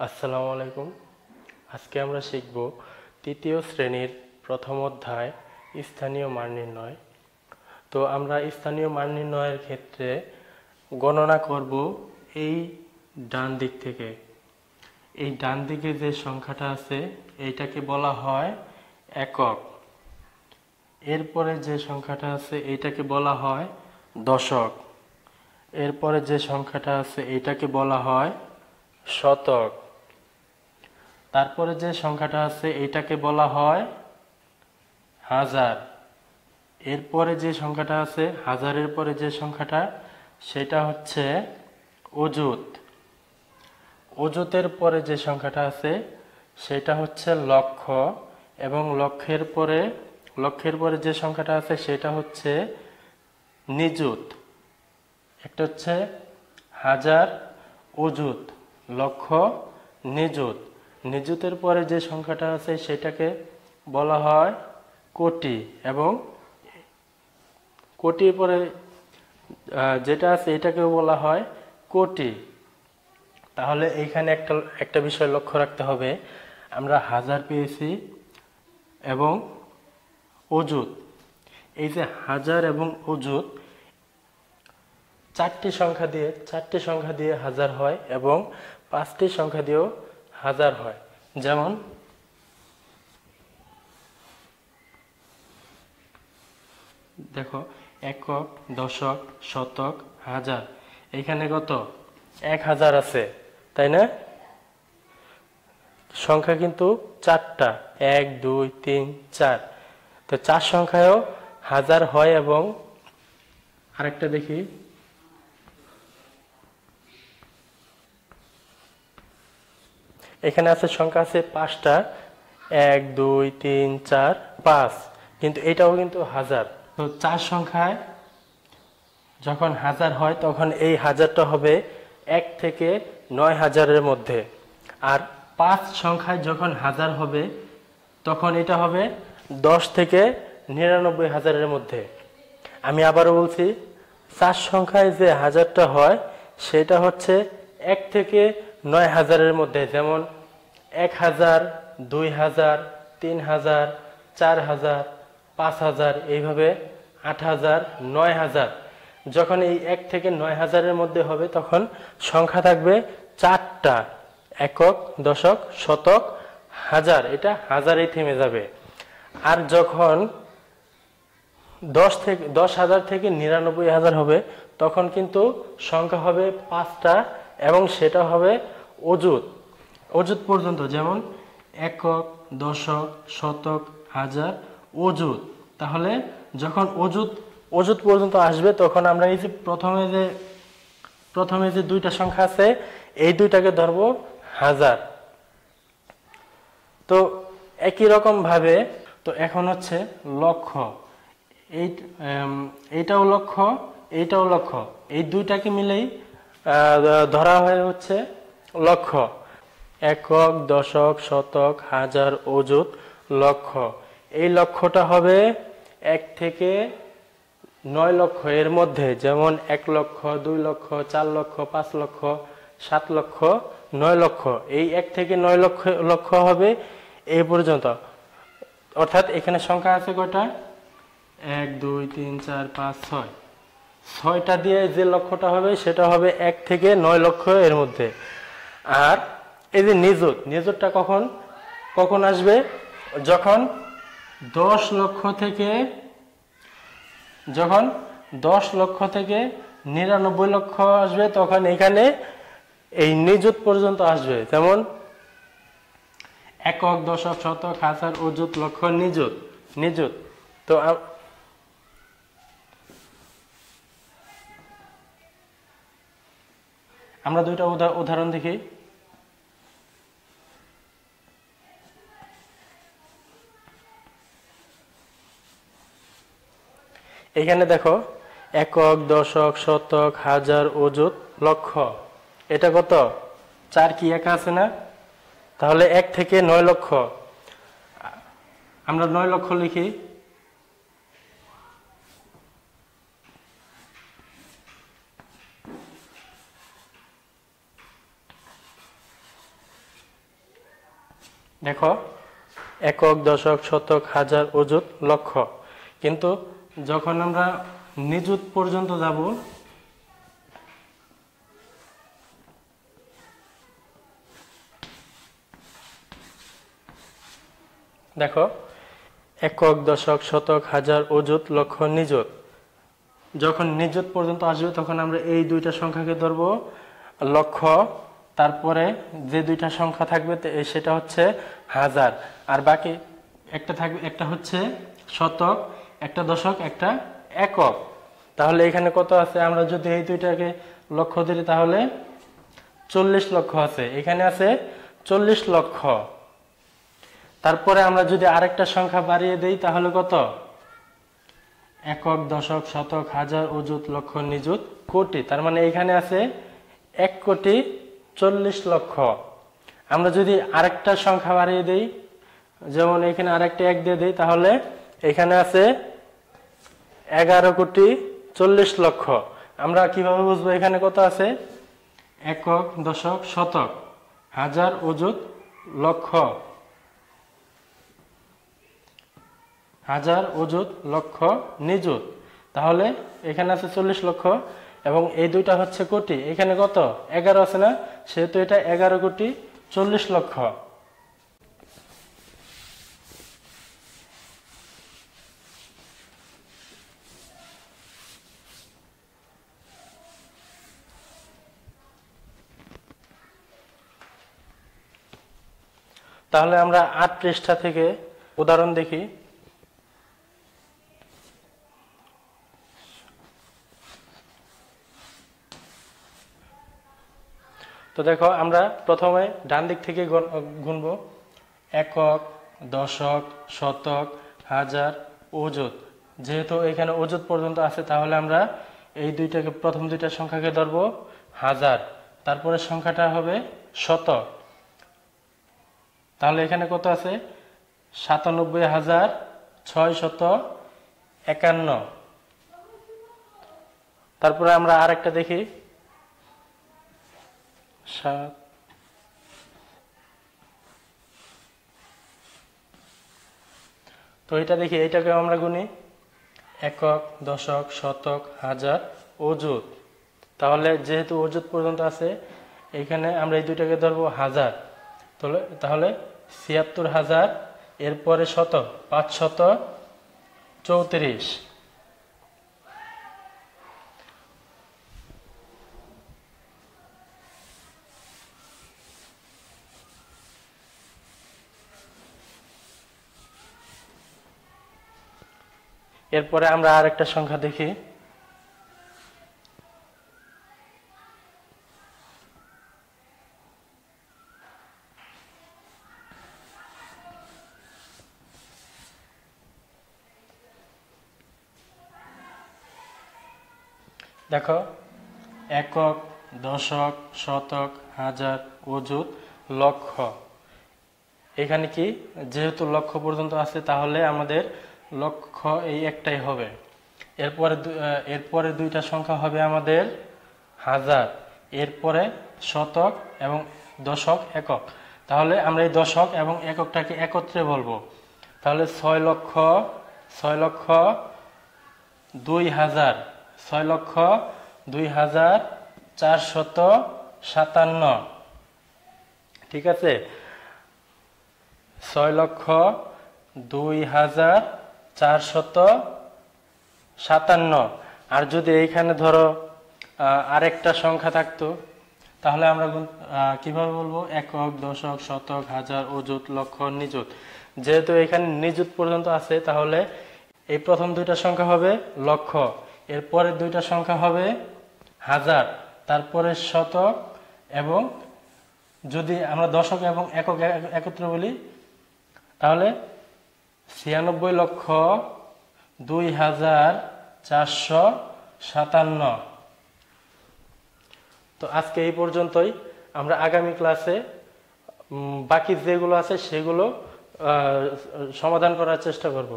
আসসালামু আলাইকুম। আজকে আমরা শিখব তৃতীয় শ্রেণীর প্রথম অধ্যায় স্থানীয় মান নির্ণয়। তো আমরা স্থানীয় মান নির্ণয়ের ক্ষেত্রে গণনা করব এই ডান দিক থেকে। এই ডান দিকে যে সংখ্যাটা আছে এইটাকে বলা হয় একক। এরপরে যে সংখ্যাটা আছে এইটাকে বলা হয় দশক। এরপরে যে সংখ্যাটা আছে এইটাকে বলা হয় শতক। তারপরে যে সংখ্যাটা আছে এটাকে বলা হয় হাজার। এরপরে যে সংখ্যাটা আছে হাজারের পরে যে সংখ্যাটা সেটা হচ্ছে অযুত। অযুতের পরে যে সংখ্যাটা আছে সেটা হচ্ছে লক্ষ, এবং লক্ষের পরে যে সংখ্যাটা আছে সেটা হচ্ছে নিযুত। একটা হচ্ছে হাজার, অযুত, লক্ষ, নিযুত। নিযুতের পরে যে সংখ্যাটা আছে সেটাকে বলা হয় কোটি, এবং কোটির পরে যেটা আছে এটাকেও বলা হয় কোটি। তাহলে এইখানে একটা বিষয় লক্ষ্য রাখতে হবে, আমরা হাজার পেয়েছি এবং অযুত। এই যে হাজার এবং অযুত চারটি সংখ্যা দিয়ে হাজার হয় এবং পাঁচটি সংখ্যা দিয়েও হাজার হয়। যেমন দেখো, একক, দশক, শতক, হাজার। এখানে কত? 1000 আছে, তাই না? সংখ্যা কিন্তু চারটা, 1 2 3 4। তো চার সংখ্যায়ও হাজার হয়। এবং আরেকটা দেখি, এখানে আছে সংখ্যা আছে পাঁচটা, 1 2 3 4 5, কিন্তু এটাও কিন্তু হাজার। তো চার সংখ্যায় যখন হাজার হয় তখন এই হাজারটা হবে 1 থেকে 9000-এর মধ্যে। আর পাঁচ সংখ্যায় যখন হাজার হবে তখন এটা হবে 10 থেকে 99,000-এর মধ্যে। আমি আবারও বলছি, চার সংখ্যায় যে হাজারটা হয় সেটা হচ্ছে 1 থেকে 9000-এর মধ্যে। যেমন 1000, 2000, 3000, 4000, 5000, এইভাবে 8000, 9000। যখন এই 1 থেকে 9000-এর মধ্যে হবে তখন সংখ্যা থাকবে চারটা, একক, দশক, শতক, হাজার। এটা হাজারেই থেমে যাবে। আর যখন 10,000 থেকে 99,000 হবে তখন কিন্তু সংখ্যা হবে পাঁচটা, এবং সেটা হবে অযুত। অযুত পর্যন্ত, যেমন একক, দশক, শতক, হাজার, অযুত। তাহলে যখন অযুত পর্যন্ত আসবে তখন আমরা এই যে প্রথমে যে দুইটা সংখ্যা আছে এই দুইটাকে ধরবো হাজার। তো একই রকম ভাবে, তো এখন হচ্ছে লক্ষ। এইটাও লক্ষ, এইটাও লক্ষ, এই দুইটাকে মিলেই ধরা হয় হচ্ছে লক্ষ। একক, দশক, শতক, হাজার, অযুত, লক্ষ। এই লক্ষটা হবে 1 থেকে 9 লক্ষ এর মধ্যে। যেমন 1 লক্ষ, 2 লক্ষ, 4 লক্ষ, 5 লক্ষ, 7 লক্ষ, 9 লক্ষ। এই 1 থেকে 9 লক্ষ হবে এই পর্যন্ত। অর্থাৎ এখানে সংখ্যা আছে কয়টা? 1 2 3 4 5 6। 6টা দিয়ে যে লক্ষটা হবে সেটা হবে 1 থেকে 9 লক্ষ এর মধ্যে। আর এই যে নিযুতটা কখন আসবে? যখন 10 লক্ষ থেকে 99 লক্ষ আসবে তখন এখানে এই নিযুত পর্যন্ত আসবে। যেমন একক, দশক, শতক, হাজার, অযুত, লক্ষ, নিযুত। তো আমরা দুইটা উদাহরণ দেখি। এখানে দেখো, একক, দশক, শতক, হাজার, অযুত, লক্ষ। এটা কত? 4 কি একা আছে না? তাহলে 1 থেকে 9 লক্ষ। আমরা 9 লক্ষ লিখি। দেখো একক, দশক, শতক, হাজার, অযুত, লক্ষ। কিন্তু যখন আমরা নিযুত পর্যন্ত যাব, দেখো একক, দশক, শতক, হাজার, অযুত, লক্ষ, নিযুত। যখন নিযুত পর্যন্ত আসবে তখন আমরা এই দুইটা সংখ্যাকে ধরবো লক্ষ, তারপরে যে দুইটা সংখ্যা থাকবে সেটা হচ্ছে হাজার, আর বাকি একটা থাকবে, একটা হচ্ছে শতক, একটা দশক, একটা একক। তাহলে এখানে কত আছে? আমরা যদি এই দুইটাকে লক্ষ ধরি তাহলে 40 লক্ষ আছে, এখানে আছে 40 লক্ষ। তারপরে আমরা যদি আরেকটা সংখ্যা বাড়িয়ে দেই তাহলে কত? একক, দশক, শতক, হাজার, অযুত, লক্ষ, নিযুত, কোটি। তার মানে এখানে আছে 1,40,00,000। আমরা যদি আরেকটা সংখ্যা বাড়িয়ে দেই, যেমন এখানে আরেকটা 1 দিয়ে দেই, তাহলে এখানে আছে 11,40,00,000। আমরা কিভাবে বুঝবো এখানে কত আছে? একক, দশক, শতক, হাজার, অযুত, লক্ষ, হাজার, অযুত, লক্ষ, নিযুত। তাহলে এখানে আছে 40 লক্ষ এবং এই দুইটা হচ্ছে কোটি। এখানে কত? 11 আছে না, সেহেতু এটা 11,40,00,000। তাহলে আমরা 8 পৃষ্ঠা থেকে উদাহরণ দেখি। তো দেখো আমরা প্রথমে ডান দিক থেকে গুনব। একক, দশক, শতক, হাজার, অযুত। যেহেতু এখানে অযুত পর্যন্ত আছে তাহলে আমরা এই দুইটাকে, প্রথম দুইটা সংখ্যাকে ধরব হাজার, তারপরে সংখ্যাটা হবে শতক। তাহলে এখানে কত আছে? 97,651। তারপরে আমরা আরেকটা দেখি, তো এটা দেখি, এটাকে আমরা গুনি একক, দশক, শতক, হাজার, অযুত। তাহলে যেহেতু অযুত পর্যন্ত আছে এখানে আমরা এই দুইটাকে ধরবো হাজার। তাহলে 76,000, এরপরে শতক 534। এরপরে আমরা আরেকটা সংখ্যা দেখি, দেখো একক, দশক, শতক, হাজার, অযুত, লক্ষ। এখানে কি, যেহেতু লক্ষ পর্যন্ত আছে তাহলে আমাদের লক্ষ্য এই একটাই হবে। এরপরে দুইটা সংখ্যা হবে আমাদের হাজার, এরপরে শতক এবং দশক, একক। তাহলে আমরা এই দশক এবং এককটাকে একত্রে বলবো। তাহলে 6,02,000, 6,02,457। ঠিক আছে, 6,02,457। আর যদি এইখানে ধরো আরেকটা সংখ্যা থাকতো তাহলে আমরা কিভাবে বলবো? একক, দশক, শতক, হাজার, অযুত, লক্ষ, নিযুত। যেহেতু এখানে নিযুত পর্যন্ত আছে তাহলে এই প্রথম দুইটা সংখ্যা হবে লক্ষ, এরপরে দুইটা সংখ্যা হবে হাজার, তারপরে শতক, এবং যদি আমরা দশক এবং একক একত্রে বলি তাহলে 96,02,457। তো আজকে এই পর্যন্তই। আমরা আগামী ক্লাসে বাকি যেগুলো আছে সেগুলো সমাধান করার চেষ্টা করব।